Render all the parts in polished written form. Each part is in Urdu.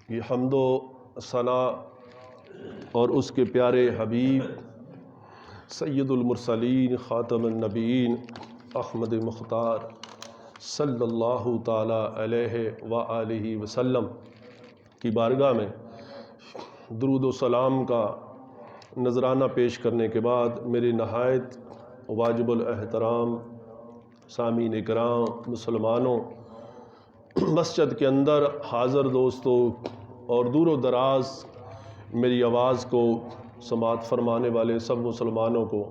یہ حمد و ثنا اور اس کے پیارے حبیب سید المرسلین خاتم النبیین احمد مختار صلی اللہ تعالی علیہ وآلہ وسلم کی بارگاہ میں درود و سلام کا نذرانہ پیش کرنے کے بعد میری نہایت واجب الاحترام سامعین اکرام مسلمانوں، مسجد کے اندر حاضر دوستوں اور دور و دراز میری آواز کو سماعت فرمانے والے سب مسلمانوں کو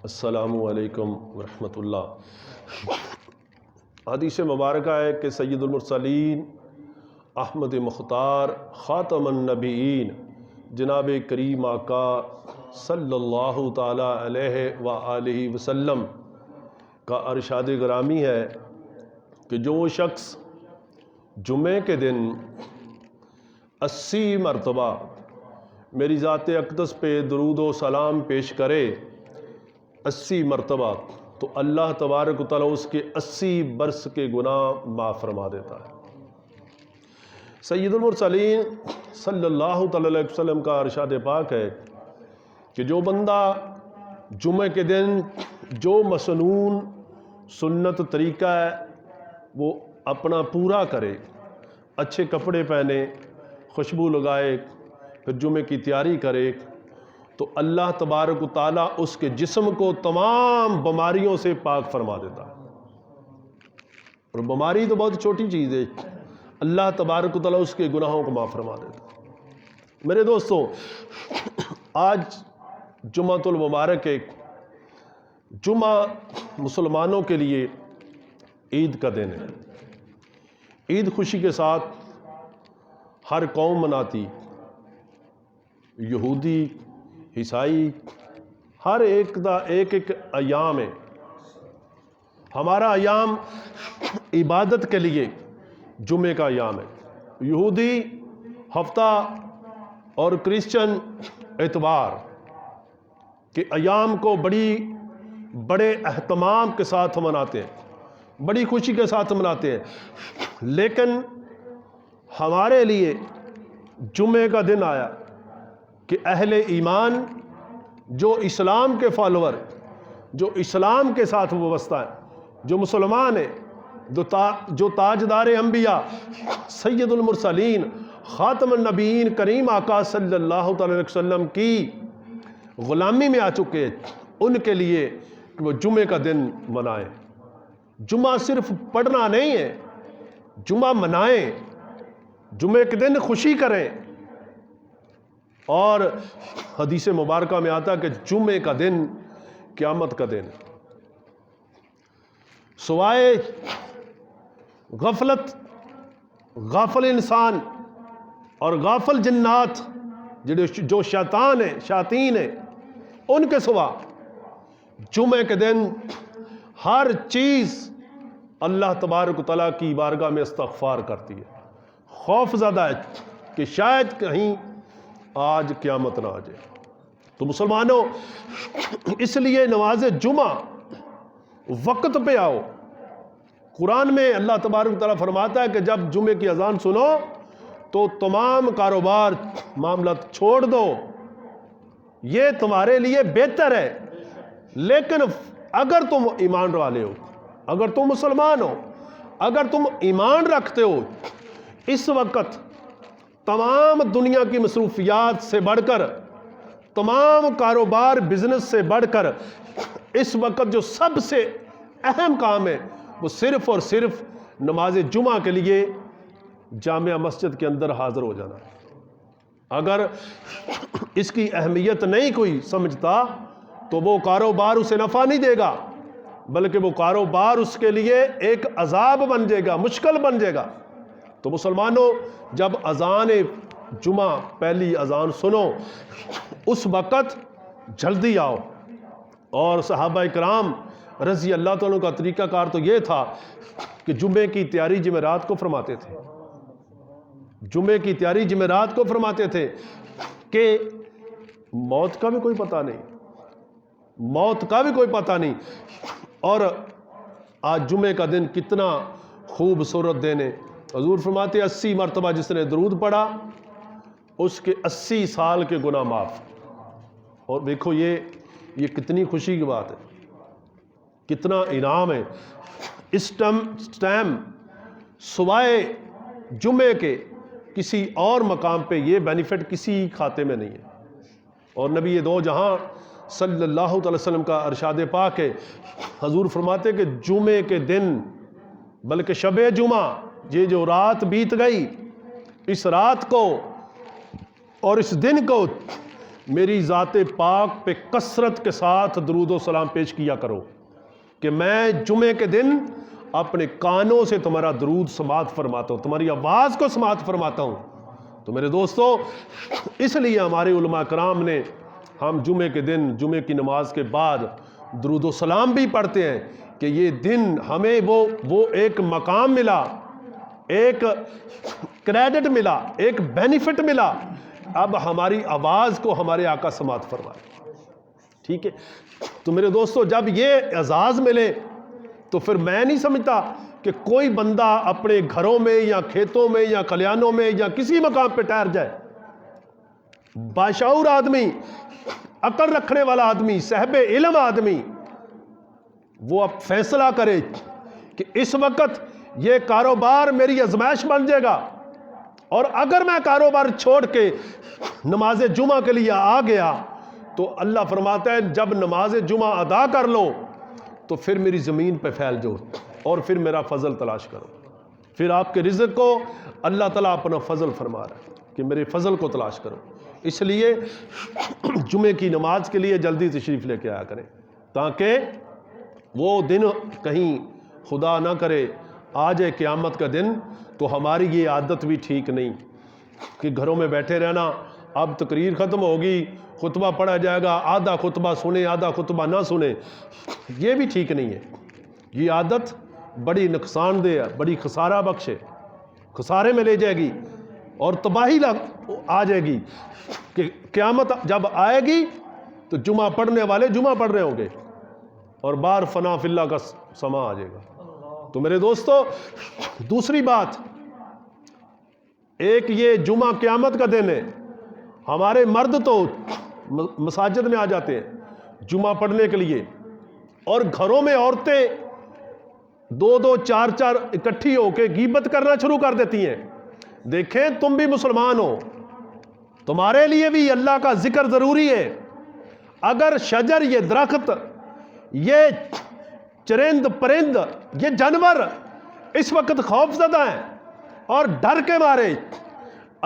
السلام علیکم ورحمۃ اللہ۔ حدیث مبارکہ ہے کہ سید المرسلین احمد مختار خاتم النبیین جناب کریم آقا صلی اللہ تعالی علیہ وآلہ وسلم کا ارشاد گرامی ہے کہ جو شخص جمعے کے دن 80 مرتبہ میری ذات اقدس پہ درود و سلام پیش کرے 80 مرتبہ، تو اللہ تبارک و تعالیٰ اس کے 80 برس کے گناہ معاف فرما دیتا ہے۔ سید المرسلین صلی اللہ تعالی علیہ وسلم کا ارشاد پاک ہے کہ جو بندہ جمعے کے دن جو مسنون سنت طریقہ ہے وہ اپنا پورا کرے، اچھے کپڑے پہنے، خوشبو لگائے، پھر جمعے کی تیاری کرے، تو اللہ تبارک و تعالیٰ اس کے جسم کو تمام بیماریوں سے پاک فرما دیتا ہے۔ اور بیماری تو بہت چھوٹی چیز ہے، اللہ تبارک و تعالیٰ اس کے گناہوں کو معاف فرما دیتا ہے۔ میرے دوستوں، آج جمعۃ المبارک ہے۔ جمعہ مسلمانوں کے لیے عید کا دن ہے۔ عید خوشی کے ساتھ ہر قوم مناتی، یہودی، عیسائی، ہر ایک دا ایک ایام ہے۔ ہمارا ایام عبادت کے لیے جمعے کا ایام ہے۔ یہودی ہفتہ اور کرسچن اتوار کے ایام کو بڑے اہتمام کے ساتھ مناتے ہیں، بڑی خوشی کے ساتھ مناتے ہیں، لیکن ہمارے لیے جمعے کا دن آیا کہ اہل ایمان جو اسلام کے فالوور، جو اسلام کے ساتھ وابستہ ہیں، جو مسلمان ہیں، جو تاجدار انبیاء سید المرسلین خاتم النبیین کریم آقا صلی اللہ تعالی علیہ وسلم کی غلامی میں آ چکے ہیں، ان کے لیے کہ وہ جمعے کا دن منائیں۔ جمعہ صرف پڑھنا نہیں ہے، جمعہ منائیں، جمعے کے دن خوشی کریں۔ اور حدیث مبارکہ میں آتا ہے کہ جمعے کا دن قیامت کا دن، سوائے غفلت، غافل انسان اور غافل جنات جو شیطان ہیں، شیاطین ہیں، ان کے سوا جمعے کے دن ہر چیز اللہ تبارک و تعالیٰ کی بارگاہ میں استغفار کرتی ہے، خوف زدہ ہے کہ شاید کہیں آج قیامت نہ آ جائے۔ تو مسلمانوں، اس لیے نماز جمعہ وقت پہ آؤ۔ قرآن میں اللہ تبارک و تعالیٰ فرماتا ہے کہ جب جمعے کی اذان سنو تو تمام کاروبار معاملات چھوڑ دو، یہ تمہارے لیے بہتر ہے۔ لیکن اگر تم ایمان والے ہو، اگر تم مسلمان ہو، اگر تم ایمان رکھتے ہو، اس وقت تمام دنیا کی مصروفیات سے بڑھ کر، تمام کاروبار بزنس سے بڑھ کر، اس وقت جو سب سے اہم کام ہے وہ صرف اور صرف نماز جمعہ کے لیے جامع مسجد کے اندر حاضر ہو جانا ہے۔ اگر اس کی اہمیت نہیں کوئی سمجھتا تو وہ کاروبار اسے نفع نہیں دے گا، بلکہ وہ کاروبار اس کے لیے ایک عذاب بن جائے گا، مشکل بن جائے گا۔ تو مسلمانوں، جب اذان جمعہ پہلی اذان سنو اس وقت جلدی آؤ۔ اور صحابہ کرام رضی اللہ تعالیٰ کا طریقہ کار تو یہ تھا کہ جمعے کی تیاری جمعرات کو فرماتے تھے، جمعے کی تیاری جمعرات کو فرماتے تھے کہ موت کا بھی کوئی پتہ نہیں، موت کا بھی کوئی پتہ نہیں۔ اور آج جمعے کا دن کتنا خوبصورت دن ہے، حضور فرماتے 80 مرتبہ جس نے درود پڑھا اس کے 80 سال کے گناہ معاف. اور دیکھو یہ کتنی خوشی کی بات ہے، کتنا انعام ہے. اس ٹائم سوائے جمعے کے کسی اور مقام پہ یہ بینیفٹ کسی کھاتے میں نہیں ہے. اور نبی دو جہاں صلی اللہ علیہ وسلم کا ارشاد پاک ہے، حضور فرماتے کہ جمعے کے دن بلکہ شب جمعہ یہ جو رات بیت گئی، اس رات کو اور اس دن کو میری ذات پاک پہ کثرت کے ساتھ درود و سلام پیش کیا کرو کہ میں جمعے کے دن اپنے کانوں سے تمہارا درود سماعت فرماتا ہوں، تمہاری آواز کو سماعت فرماتا ہوں. تو میرے دوستو، اس لیے ہمارے علماء کرام نے ہم جمعے کے دن جمعے کی نماز کے بعد درود و سلام بھی پڑھتے ہیں کہ یہ دن ہمیں وہ ایک مقام ملا، ایک کریڈٹ ملا، ایک بینیفٹ ملا. اب ہماری آواز کو ہمارے آقا سماعت فرمائے. ٹھیک ہے؟ تو میرے دوستو، جب یہ اعزاز ملے تو پھر میں نہیں سمجھتا کہ کوئی بندہ اپنے گھروں میں یا کھیتوں میں یا کلیانوں میں یا کسی مقام پہ ٹھہر جائے. باشعور آدمی، عقل رکھنے والا آدمی، صاحب علم آدمی، وہ اب فیصلہ کرے کہ اس وقت یہ کاروبار میری آزمائش بن جائے گا، اور اگر میں کاروبار چھوڑ کے نماز جمعہ کے لیے آ گیا تو اللہ فرماتا ہے جب نماز جمعہ ادا کر لو تو پھر میری زمین پہ پھیل جاؤ اور پھر میرا فضل تلاش کرو. پھر آپ کے رزق کو اللہ تعالیٰ اپنا فضل فرما رہا ہے کہ میرے فضل کو تلاش کرو. اس لیے جمعے کی نماز کے لیے جلدی تشریف لے کے آیا کریں تاکہ وہ دن کہیں خدا نہ کرے آ جائے قیامت کا دن تو ہماری یہ عادت بھی ٹھیک نہیں کہ گھروں میں بیٹھے رہنا. اب تقریر ختم ہوگی، خطبہ پڑھا جائے گا، آدھا خطبہ سنیں آدھا خطبہ نہ سنیں، یہ بھی ٹھیک نہیں ہے. یہ عادت بڑی نقصان دہ ہے، بڑی خسارہ بخش ہے، خسارے میں لے جائے گی اور تباہی آ جائے گی کہ قیامت جب آئے گی تو جمعہ پڑھنے والے جمعہ پڑھ رہے ہوں گے اور بار فنا فی اللہ کا سما آ جائے گا. تو میرے دوستو، دوسری بات، ایک یہ جمعہ قیامت کا دن ہے. ہمارے مرد تو مساجد میں آ جاتے ہیں جمعہ پڑھنے کے لیے، اور گھروں میں عورتیں 2-2 4-4 اکٹھی ہو کے غیبت کرنا شروع کر دیتی ہیں. دیکھیں تم بھی مسلمان ہو، تمہارے لیے بھی اللہ کا ذکر ضروری ہے. اگر شجر، یہ درخت، یہ چرند پرند، یہ جانور اس وقت خوف زدہ ہیں اور ڈر کے مارے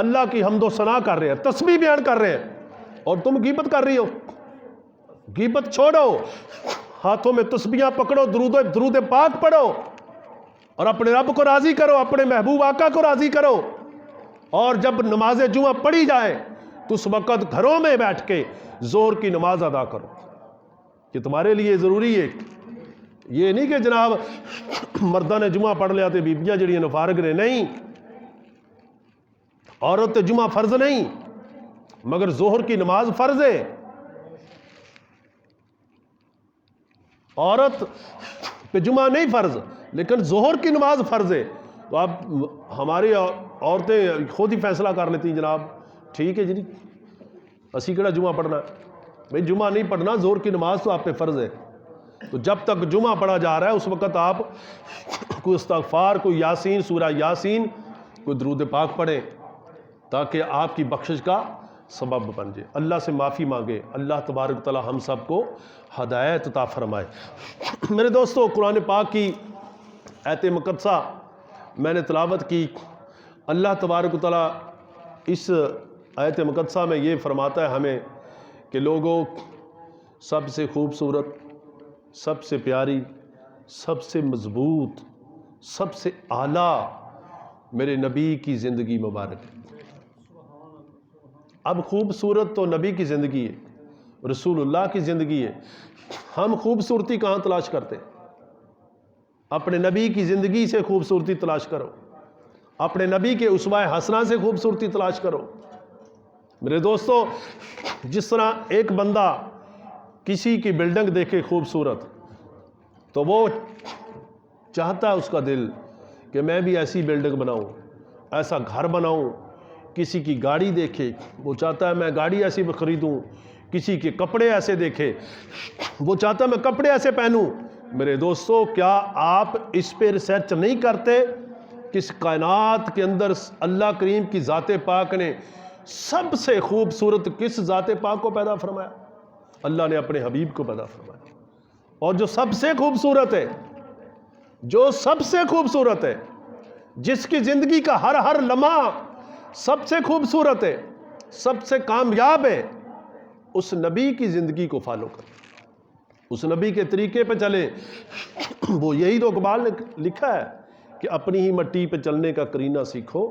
اللہ کی حمد و ثنا کر رہے ہیں، تسبیح بیان کر رہے ہیں، اور تم غیبت کر رہی ہو. غیبت چھوڑو، ہاتھوں میں تسبیحاں پکڑو، درود پاک پڑھو اور اپنے رب کو راضی کرو، اپنے محبوب آقا کو راضی کرو. اور جب نماز جمعہ پڑھی جائے تو اس وقت گھروں میں بیٹھ کے زور کی نماز ادا کرو، کہ تمہارے لیے ضروری ہے. یہ نہیں کہ جناب مردہ نے جمعہ پڑھ لیا تو بیبیاں جڑی ہیں فارغ نے، نہیں. عورت جمعہ فرض نہیں مگر ظہر کی نماز فرض ہے. عورت پہ جمعہ نہیں فرض لیکن ظہر کی نماز فرض ہے. تو آپ ہماری عورتیں خود ہی فیصلہ کر لیتی ہیں جناب ٹھیک ہے جی اسی کیڑا جمعہ پڑھنا ہے، بھئی جمعہ نہیں پڑھنا، ظہر کی نماز تو آپ پہ فرض ہے. تو جب تک جمعہ پڑھا جا رہا ہے اس وقت آپ کوئی استغفار، کوئی یاسین، سورہ یاسین، کوئی درود پاک پڑھیں تاکہ آپ کی بخشش کا سبب بن جائے. اللہ سے معافی مانگے، اللہ تبارک تعالی ہم سب کو ہدایت عطا فرمائے. میرے دوستو، قرآن پاک کی آیت مقدسہ میں نے تلاوت کی. اللہ تبارک تعالی اس آیت مقدسہ میں یہ فرماتا ہے ہمیں کہ لوگوں، سب سے خوبصورت، سب سے پیاری، سب سے مضبوط، سب سے اعلیٰ میرے نبی کی زندگی مبارک ہے. اب خوبصورت تو نبی کی زندگی ہے، رسول اللہ کی زندگی ہے. ہم خوبصورتی کہاں تلاش کرتے؟ اپنے نبی کی زندگی سے خوبصورتی تلاش کرو، اپنے نبی کے اسوہ حسنہ سے خوبصورتی تلاش کرو. میرے دوستو، جس طرح ایک بندہ کسی کی بلڈنگ دیکھے خوبصورت تو وہ چاہتا ہے اس کا دل کہ میں بھی ایسی بلڈنگ بناؤں، ایسا گھر بناؤں. کسی کی گاڑی دیکھے وہ چاہتا ہے میں گاڑی ایسی خریدوں، کسی کے کپڑے ایسے دیکھے وہ چاہتا ہے میں کپڑے ایسے پہنوں. میرے دوستو، کیا آپ اس پہ ریسرچ نہیں کرتے کہ اس کائنات کے اندر اللہ کریم کی ذات پاک نے سب سے خوبصورت کس ذات پاک کو پیدا فرمایا؟ اللہ نے اپنے حبیب کو پیدا فرمایا. اور جو سب سے خوبصورت ہے، جو سب سے خوبصورت ہے، جس کی زندگی کا ہر ہر لمحہ سب سے خوبصورت ہے، سب سے کامیاب ہے، اس نبی کی زندگی کو فالو کریں، اس نبی کے طریقے پہ چلیں. وہ یہی تو اقبال نے لکھا ہے کہ اپنی ہی مٹی پہ چلنے کا کرینہ سیکھو،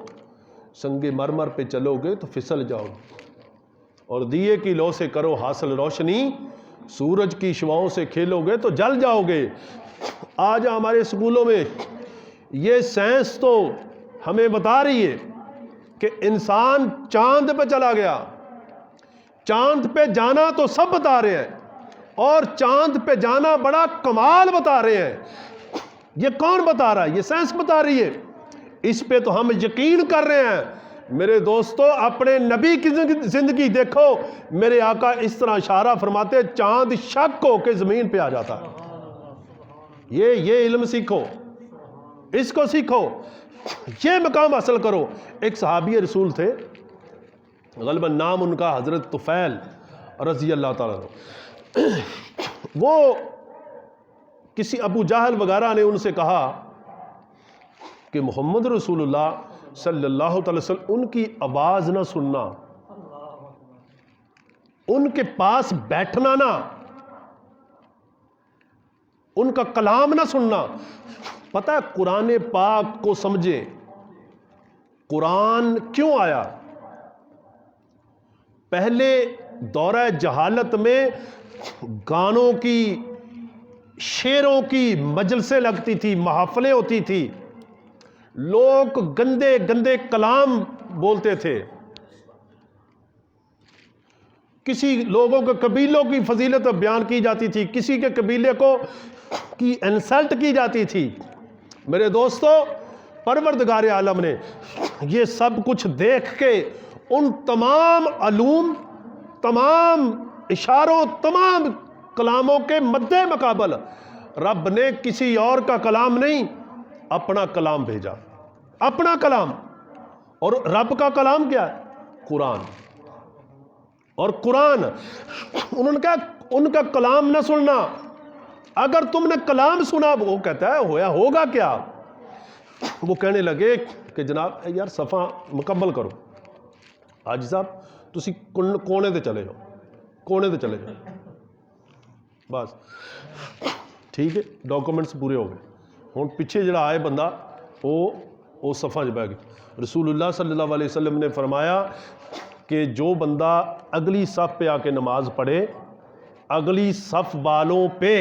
سنگ مرمر پہ چلو گے تو پھسل جاؤ گے، اور دیے کی لو سے کرو حاصل روشنی، سورج کی شعاؤں سے کھیلو گے تو جل جاؤ گے. آج ہمارے اسکولوں میں یہ سائنس تو ہمیں بتا رہی ہے کہ انسان چاند پہ چلا گیا. چاند پہ جانا تو سب بتا رہے ہیں، اور چاند پہ جانا بڑا کمال بتا رہے ہیں. یہ کون بتا رہا ہے؟ یہ سائنس بتا رہی ہے. اس پہ تو ہم یقین کر رہے ہیں. میرے دوستو، اپنے نبی کی زندگی دیکھو. میرے آقا اس طرح اشارہ فرماتے چاند شک ہو کے زمین پہ آ جاتا ہے. یہ علم سیکھو، اس کو سیکھو، یہ مقام حاصل کرو. ایک صحابی رسول تھے، غالباً نام ان کا حضرت طفیل رضی اللہ تعالیٰ عنہ. وہ کسی ابو جہل وغیرہ نے ان سے کہا کہ محمد رسول اللہ صلی اللہ تعالی وسلم ان کی آواز نہ سننا، ان کے پاس بیٹھنا نہ، ان کا کلام نہ سننا. پتہ ہے قرآن پاک کو سمجھیں، قرآن کیوں آیا؟ پہلے دورہ جہالت میں گانوں کی، شعروں کی مجلسیں لگتی تھی، محافلیں ہوتی تھی، لوگ گندے گندے کلام بولتے تھے، کسی لوگوں کے قبیلوں کی فضیلت بیان کی جاتی تھی، کسی کے قبیلے کو کی انسلٹ کی جاتی تھی. میرے دوستو، پروردگار عالم نے یہ سب کچھ دیکھ کے ان تمام علوم، تمام اشاروں، تمام کلاموں کے مد مقابل رب نے کسی اور کا کلام نہیں، اپنا کلام بھیجا. اپنا کلام. اور رب کا کلام کیا ہے؟ قرآن. اور قرآن انہوں نے کہا ان کا کلام نہ سننا. اگر تم نے کلام سنا، وہ کہتا ہے ہوگا کیا؟ وہ کہنے لگے کہ جناب یار صفحہ مکمل کرو. حاجی صاحب تسی کونے تے چلے جاؤ، کونے تے چلے جاؤ، بس ٹھیک ہے. ڈاکومنٹس پورے ہو گئے. ہوں پیچھے جڑا آئے بندہ وہ صفحہ بہ گیا. رسول اللہ صلی اللہ علیہ وسلم نے فرمایا کہ جو بندہ اگلی صف پہ آ کے نماز پڑھے، اگلی صف والوں پہ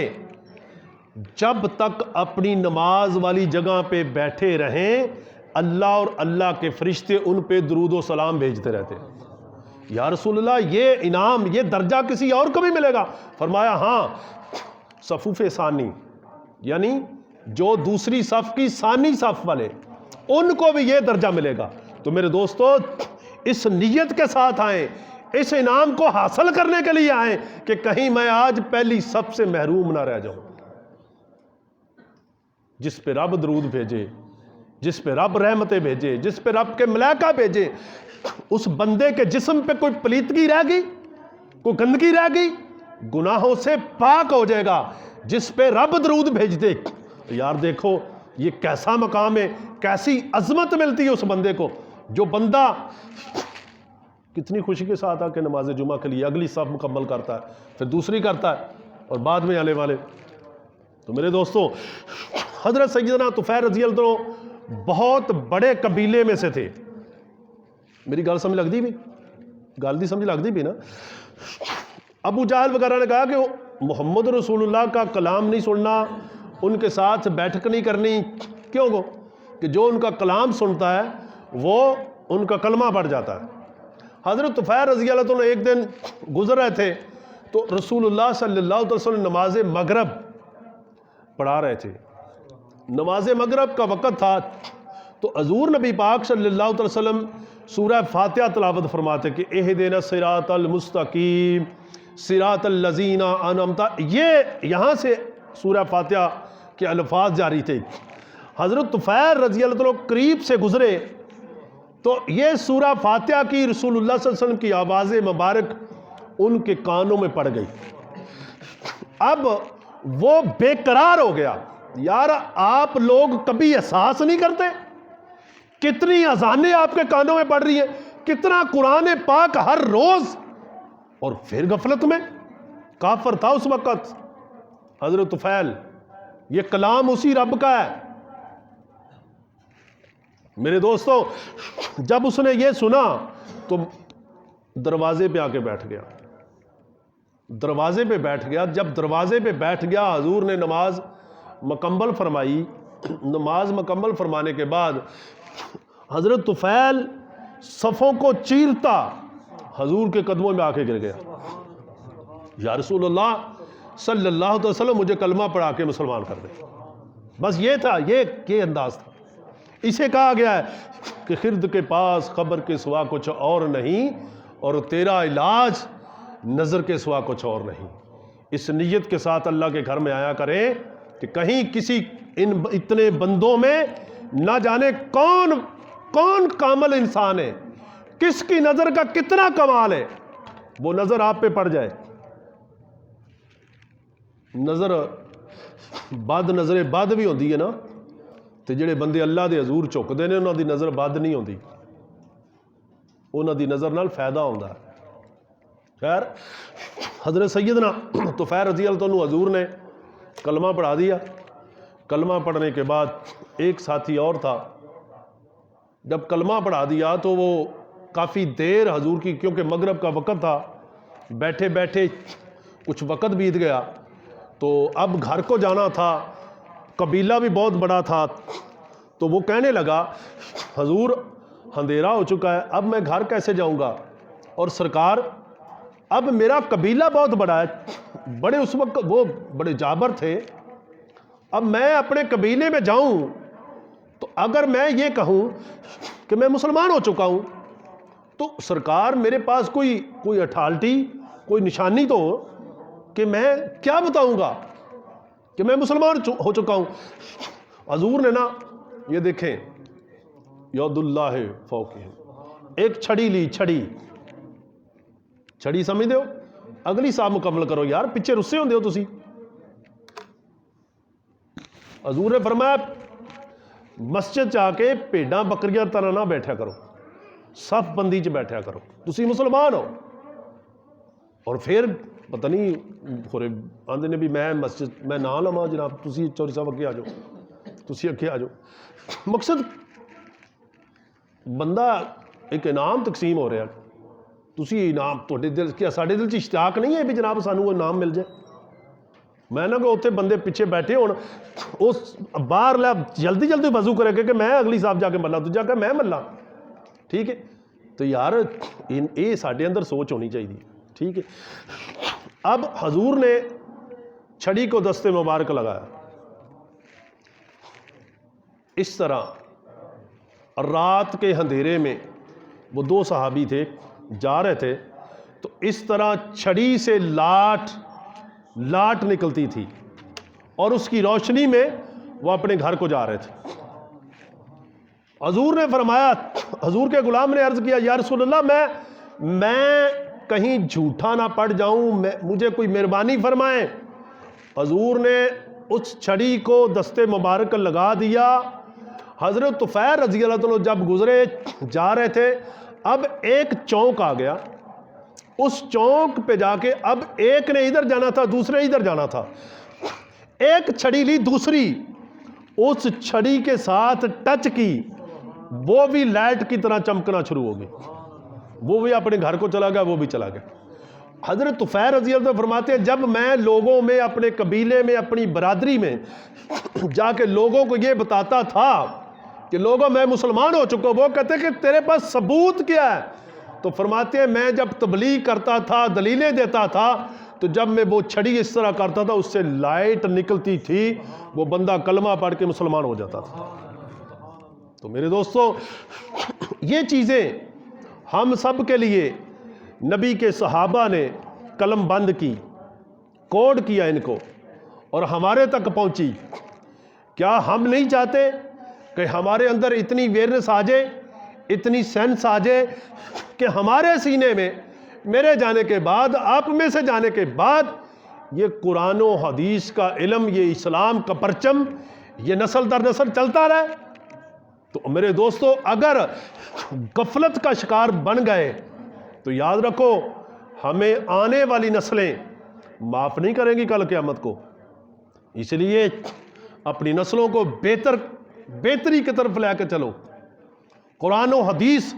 جب تک اپنی نماز والی جگہ پہ بیٹھے رہیں، اللہ اور اللہ کے فرشتے ان پہ درود و سلام بھیجتے رہتے ہیں. یا رسول اللہ یہ انعام، یہ درجہ کسی اور کو بھی ملے گا؟ فرمایا ہاں، صفوف ثانی، یعنی جو دوسری صف کی ثانی صف والے، ان کو بھی یہ درجہ ملے گا. تو میرے دوستو، اس نیت کے ساتھ آئیں، اس انعام کو حاصل کرنے کے لیے آئیں کہ کہیں میں آج پہلی صف سے محروم نہ رہ جاؤں. جس پہ رب درود بھیجے، جس پہ رب رحمتیں بھیجے، جس پہ رب کے ملائکہ بھیجے، اس بندے کے جسم پہ کوئی پلیتگی رہ گئی، کوئی گندگی رہ گئی، گناہوں سے پاک ہو جائے گا. جس پہ رب درود بھیج دے، یار دیکھو یہ کیسا مقام ہے، کیسی عظمت ملتی ہے اس بندے کو. جو بندہ کتنی خوشی کے ساتھ آ کے نماز جمعہ کے لیے اگلی صف مکمل کرتا ہے، پھر دوسری کرتا ہے، اور بعد میں آنے والے. تو میرے دوستو، حضرت سیدنا طفیل رضی اللہ عنہ بہت بڑے قبیلے میں سے تھے. میری گل سمجھ لگتی بھی؟ گل دی سمجھ لگتی بھی نا؟ ابو جہل وغیرہ نے کہا کہ محمد رسول اللہ کا کلام نہیں سننا، ان کے ساتھ بیٹھک نہیں کرنی. کیوں گو؟ کہ جو ان کا کلام سنتا ہے وہ ان کا کلمہ بڑھ جاتا ہے. حضرت طفیل رضی اللہ عنہ ایک دن گزر رہے تھے تو رسول اللہ صلی اللہ علیہ وسلم نماز مغرب پڑھا رہے تھے. نماز مغرب کا وقت تھا تو حضور نبی پاک صلی اللہ علیہ وسلم سورہ فاتحہ تلاوت فرماتے کہ اہدنا الصراط المستقیم صراط الذین انعمت، یہ یہاں سے سورہ فاتحہ کے الفاظ جاری تھے۔ حضرت طفیل رضی اللہ عنہ قریب سے گزرے تو یہ سورہ فاتحہ کی رسول اللہ صلی اللہ علیہ وسلم کی آواز مبارک ان کے کانوں میں پڑ گئی۔ اب وہ بے قرار ہو گیا، یار آپ لوگ کبھی احساس نہیں کرتے کتنی اذانیں آپ کے کانوں میں پڑ رہی ہیں، کتنا قرآن پاک ہر روز، اور پھر غفلت میں۔ کافر تھا اس وقت حضرت طفیل، یہ کلام اسی رب کا ہے۔ میرے دوستو، جب اس نے یہ سنا تو دروازے پہ آ کے بیٹھ گیا، دروازے پہ بیٹھ گیا۔ جب دروازے پہ بیٹھ گیا حضور نے نماز مکمل فرمائی۔ نماز مکمل فرمانے کے بعد حضرت طفیل صفوں کو چیرتا حضور کے قدموں میں آ کے گر گیا، یا رسول اللہ صلی اللہ علیہ وسلم مجھے کلمہ پڑھا کے مسلمان کر دے۔ بس یہ تھا، یہ انداز تھا۔ اسے کہا گیا ہے کہ خرد کے پاس خبر کے سوا کچھ اور نہیں، اور تیرا علاج نظر کے سوا کچھ اور نہیں۔ اس نیت کے ساتھ اللہ کے گھر میں آیا کریں کہ کہیں کسی ان اتنے بندوں میں نہ جانے کون کامل انسان ہے، کس کی نظر کا کتنا کمال ہے، وہ نظر آپ پہ پڑ جائے۔ نظر نظر بد بھی ہوندی ہے نا، تو جڑے بندے اللہ دے حضور چکتے ہیں انہوں دی نظر بد نہیں ہوندی، انہوں دی نظر نال فائدہ ہوندا ہے۔ خیر، حضرت سیدنا طفیل رضی اللہ عنہ حضور نے کلمہ پڑھا دیا۔ کلمہ پڑھنے کے بعد ایک ساتھی اور تھا، جب کلمہ پڑھا دیا تو وہ کافی دیر حضور کی، کیونکہ مغرب کا وقت تھا، بیٹھے بیٹھے کچھ وقت بیت گیا، تو اب گھر کو جانا تھا، قبیلہ بھی بہت بڑا تھا، تو وہ کہنے لگا حضور اندھیرا ہو چکا ہے، اب میں گھر کیسے جاؤں گا، اور سرکار اب میرا قبیلہ بہت بڑا ہے، بڑے اس وقت وہ بڑے جابر تھے، اب میں اپنے قبیلے میں جاؤں تو اگر میں یہ کہوں کہ میں مسلمان ہو چکا ہوں تو سرکار میرے پاس کوئی اٹھالٹی، کوئی نشانی تو ہو کہ میں کیا بتاؤں گا کہ میں مسلمان ہو چکا ہوں۔ حضور نے نا یہ دیکھیں، یاد اللہ فوقہم، ایک چھڑی لی، چھڑی سمجھ دے ہو، اگلی صاحب مکمل کرو یار، پیچھے رسے ہوندے ہو تسی۔ حضور نے فرمایا مسجد جا کے بھیڈاں بکریاں طرح نہ بیٹھا کرو، صف بندی چ بیٹھا کرو، تسی مسلمان ہو۔ اور پھر پتہ نہیں خورے آندے نے بھی میں مسجد میں نہ لواں جناب، تسی چوری صاحب اگے آ جاؤ، تسی اگے آ جاؤ۔ مقصد بندہ ایک انعام تقسیم ہو رہا، تسی انعام تہاڈے دل کیا ساڈے دل چ اشتیاق نہیں ہے بھی جناب سانوں وہ انعام مل جائے؟ میں نہ کہ اتنے بندے پیچھے بیٹھے ہون، اس باہر لے جلدی وضو کرے کہ میں اگلی صاحب جا کے ملا، تو جا کے میں ملا، ٹھیک ہے؟ تو یار یہ ساڈے اندر سوچ ہونی چاہیے، ٹھیک ہے؟ اب حضور نے چھڑی کو دستے مبارک لگایا، اس طرح رات کے اندھیرے میں وہ دو صحابی تھے جا رہے تھے، تو اس طرح چھڑی سے لاٹ نکلتی تھی اور اس کی روشنی میں وہ اپنے گھر کو جا رہے تھے۔ حضور نے فرمایا، حضور کے غلام نے عرض کیا یا رسول اللہ میں کہیں جھوٹا نہ پڑ جاؤں، مجھے کوئی مہربانی فرمائیں۔ حضور نے اس چھڑی کو دستے مبارک لگا دیا۔ حضرت طفیل رضی اللہ عنہ جب گزرے جا رہے تھے، اب ایک چونک آ گیا، اس چونک پہ جا کے اب ایک نے ادھر جانا تھا، دوسرے ادھر جانا تھا، ایک چھڑی لی، دوسری اس چھڑی کے ساتھ ٹچ کی، وہ بھی لائٹ کی طرح چمکنا شروع ہو گئی، وہ بھی اپنے گھر کو چلا گیا، وہ بھی چلا گیا۔ حضرت طفیل رضی اللہ عنہ فرماتے ہیں جب میں لوگوں میں، اپنے قبیلے میں، اپنی برادری میں جا کے لوگوں کو یہ بتاتا تھا کہ لوگوں میں مسلمان ہو چکا، وہ کہتے کہ تیرے پاس ثبوت کیا ہے؟ تو فرماتے ہیں میں جب تبلیغ کرتا تھا، دلیلیں دیتا تھا، تو جب میں وہ چھڑی اس طرح کرتا تھا اس سے لائٹ نکلتی تھی، وہ بندہ کلمہ پڑھ کے مسلمان ہو جاتا تھا۔ تو میرے دوستو، یہ چیزیں ہم سب کے لیے نبی کے صحابہ نے قلم بند کی، کوڈ کیا ان کو، اور ہمارے تک پہنچی۔ کیا ہم نہیں چاہتے کہ ہمارے اندر اتنی ویئرنس آ جائے، اتنی سینس آ جائے کہ ہمارے سینے میں میرے جانے کے بعد، آپ میں سے جانے کے بعد، یہ قرآن و حدیث کا علم، یہ اسلام کا پرچم، یہ نسل در نسل چلتا رہے؟ تو میرے دوستو، اگر غفلت کا شکار بن گئے تو یاد رکھو ہمیں آنے والی نسلیں معاف نہیں کریں گی کل قیامت کو۔ اس لیے اپنی نسلوں کو بہتری کی طرف لے کے چلو۔ قرآن و حدیث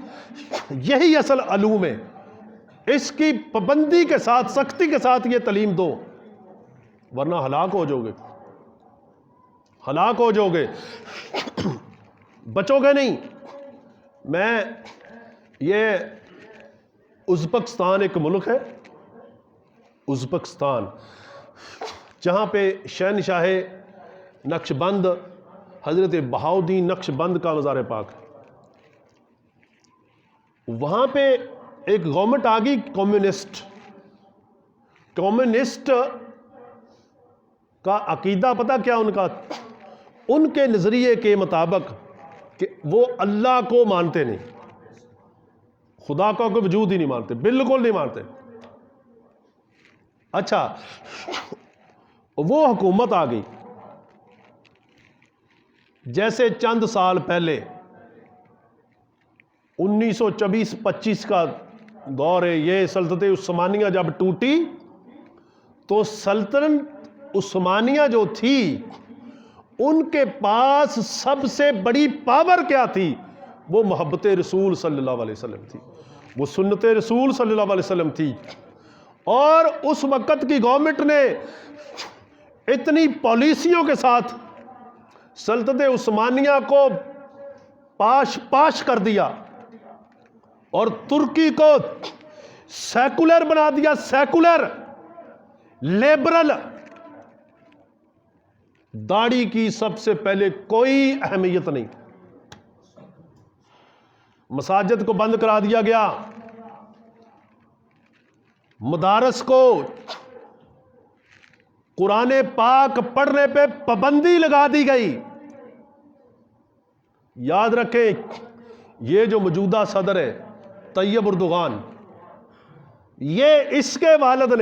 یہی اصل علوم ہے، اس کی پابندی کے ساتھ، سختی کے ساتھ یہ تعلیم دو، ورنہ ہلاک ہو جاؤ گے، ہلاک ہو جاؤ گے، بچو گے نہیں۔ میں یہ ازبکستان ایک ملک ہے، ازبکستان، جہاں پہ شہنشاہ نقش بند حضرت بہاؤالدین نقش بند کا مزار پاک ہے۔ وہاں پہ ایک گورنمنٹ آ گئی کمیونسٹ کا عقیدہ پتہ کیا ان کے نظریے کے مطابق کہ وہ اللہ کو مانتے نہیں، خدا کا کوئی وجود ہی نہیں مانتے، بالکل نہیں مانتے۔ اچھا، وہ حکومت آ گئی، جیسے چند سال پہلے 1924-25 کا دور ہے، یہ سلطنت عثمانیہ جب ٹوٹی تو سلطنت عثمانیہ جو تھی ان کے پاس سب سے بڑی پاور کیا تھی؟ وہ محبت رسول صلی اللہ علیہ وسلم تھی، وہ سنت رسول صلی اللہ علیہ وسلم تھی۔ اور اس وقت کی گورنمنٹ نے اتنی پالیسیوں کے ساتھ سلطنت عثمانیہ کو پاش کر دیا اور ترکی کو سیکولر بنا دیا، سیکولر، لیبرل۔ داڑھی کی سب سے پہلے کوئی اہمیت نہیں، مساجد کو بند کرا دیا گیا، مدارس کو قرآن پاک پڑھنے پہ پابندی لگا دی گئی۔ یاد رکھیں، یہ جو موجودہ صدر ہے طیب اردوغان، یہ اس کے والد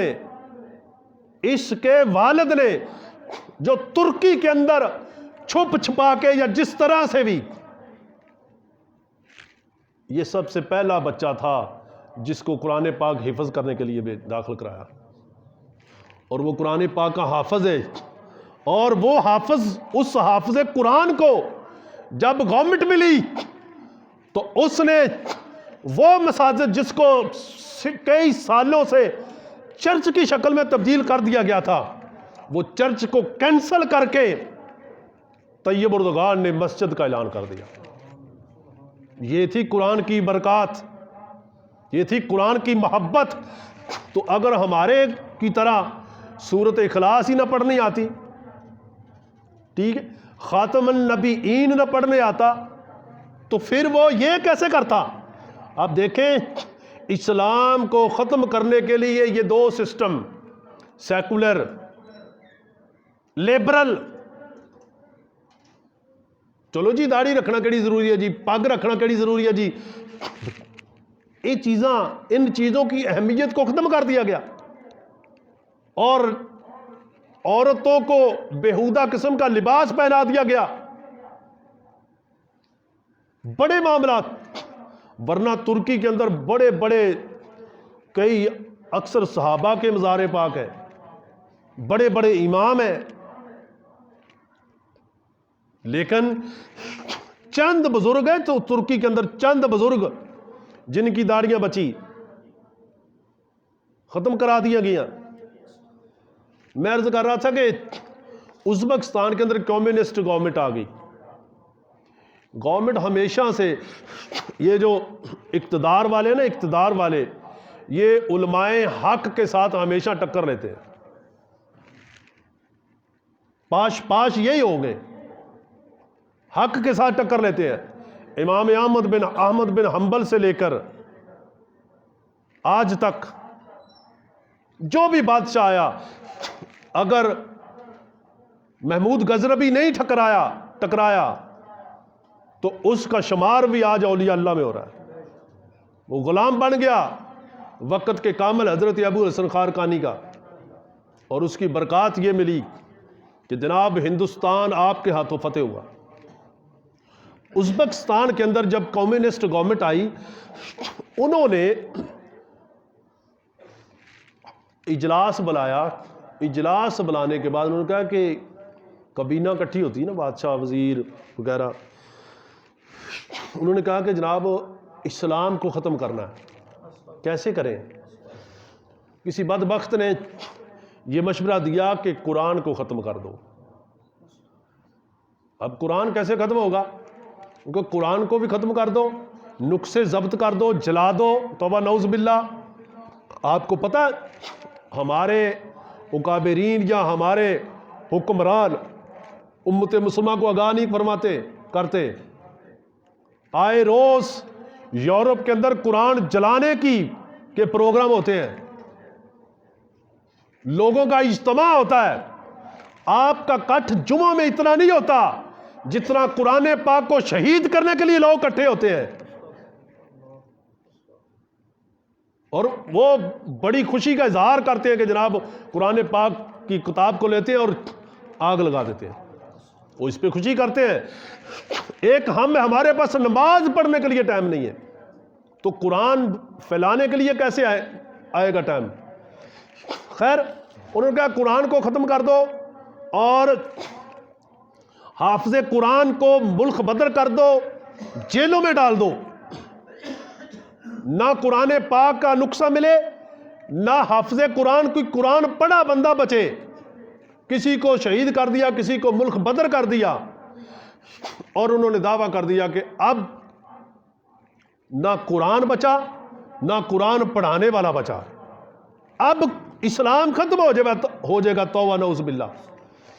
نے جو ترکی کے اندر چھپ چھپا کے یا جس طرح سے بھی، یہ سب سے پہلا بچہ تھا جس کو قرآن پاک حفظ کرنے کے لیے بھی داخل کرایا، اور وہ قرآن پاک کا حافظ ہے۔ اور وہ حافظ، اس حافظ قرآن کو جب گورنمنٹ ملی تو اس نے وہ مساجد جس کو کئی سالوں سے چرچ کی شکل میں تبدیل کر دیا گیا تھا، وہ چرچ کو کینسل کر کے طیب اردوغان نے مسجد کا اعلان کر دیا۔ یہ تھی قرآن کی برکات، یہ تھی قرآن کی محبت۔ تو اگر ہمارے کی طرح سورۃ اخلاص ہی نہ پڑھنی آتی، ٹھیک ہے، خاتم النبیین نہ پڑھنے آتا، تو پھر وہ یہ کیسے کرتا؟ آپ دیکھیں، اسلام کو ختم کرنے کے لیے یہ دو سسٹم، سیکولر، لیبرل، چلو جی داڑھی رکھنا کیڑی ضروری ہے جی، پگ رکھنا کیڑی ضروری ہے جی، ان چیزوں کی اہمیت کو ختم کر دیا گیا، اور عورتوں کو بےہودہ قسم کا لباس پہنا دیا گیا، بڑے معاملات۔ ورنہ ترکی کے اندر بڑے بڑے کئی اکثر صحابہ کے مزار پاک ہے، بڑے بڑے امام ہیں، لیکن چند بزرگ ہیں تو ترکی کے اندر چند بزرگ جن کی داڑیاں بچی ختم کرا دیا گیا۔ میں عرض کر رہا تھا کہ ازبکستان کے اندر کمیونسٹ گورنمنٹ آ گئی۔ گورنمنٹ ہمیشہ سے، یہ جو اقتدار والے نا، اقتدار والے، یہ علماء حق کے ساتھ ہمیشہ ٹکر لیتے ہیں، پاش یہی ہو گئے، حق کے ساتھ ٹکر لیتے ہیں۔ امام احمد بن حنبل سے لے کر آج تک جو بھی بادشاہ آیا، اگر محمود غزنوی نہیں ٹکرایا تو اس کا شمار بھی آج اولیاء اللہ میں ہو رہا ہے۔ وہ غلام بن گیا وقت کے کامل حضرت ابو الحسن خارقانی کا، اور اس کی برکات یہ ملی کہ جناب ہندوستان آپ کے ہاتھوں فتح ہوا۔ ازبکستان کے اندر جب کمیونسٹ گورنمنٹ آئی، انہوں نے اجلاس بلایا، اجلاس بلانے کے بعد انہوں نے کہا کہ کابینہ اکٹھی ہوتی ہے نا، بادشاہ وزیر وغیرہ، انہوں نے کہا کہ جناب اسلام کو ختم کرنا ہے، کیسے کریں؟ کسی بدبخت نے یہ مشورہ دیا کہ قرآن کو ختم کر دو۔ اب قرآن کیسے ختم ہوگا؟ کیونکہ قرآن کو بھی ختم کر دو، نسخے ضبط کر دو، جلا دو، توبہ نعوذ باللہ۔ آپ کو پتہ ہمارے اکابرین یا ہمارے حکمران امت مسلمہ کو آگاہ نہیں کرتے، آئے روز یورپ کے اندر قرآن جلانے کے پروگرام ہوتے ہیں، لوگوں کا اجتماع ہوتا ہے۔ آپ کا کٹھ جمعہ میں اتنا نہیں ہوتا جتنا قرآن پاک کو شہید کرنے کے لیے لوگ اکٹھے ہوتے ہیں، اور وہ بڑی خوشی کا اظہار کرتے ہیں کہ جناب قرآن پاک کی کتاب کو لیتے ہیں اور آگ لگا دیتے ہیں، وہ اس پہ خوشی کرتے ہیں۔ ایک ہمارے پاس نماز پڑھنے کے لیے ٹائم نہیں ہے، تو قرآن پھیلانے کے لیے کیسے آئے گا ٹائم؟ خیر، انہوں نے کہا قرآن کو ختم کر دو اور حافظ قرآن کو ملک بدر کر دو، جیلوں میں ڈال دو، نہ قرآن پاک کا نسخہ ملے، نہ حافظ قرآن کوئی قرآن پڑھا بندہ بچے۔ کسی کو شہید کر دیا، کسی کو ملک بدر کر دیا، اور انہوں نے دعویٰ کر دیا کہ اب نہ قرآن بچا، نہ قرآن پڑھانے والا بچا، اب اسلام ختم ہو جائے گا، توبہ نعوذ باللہ۔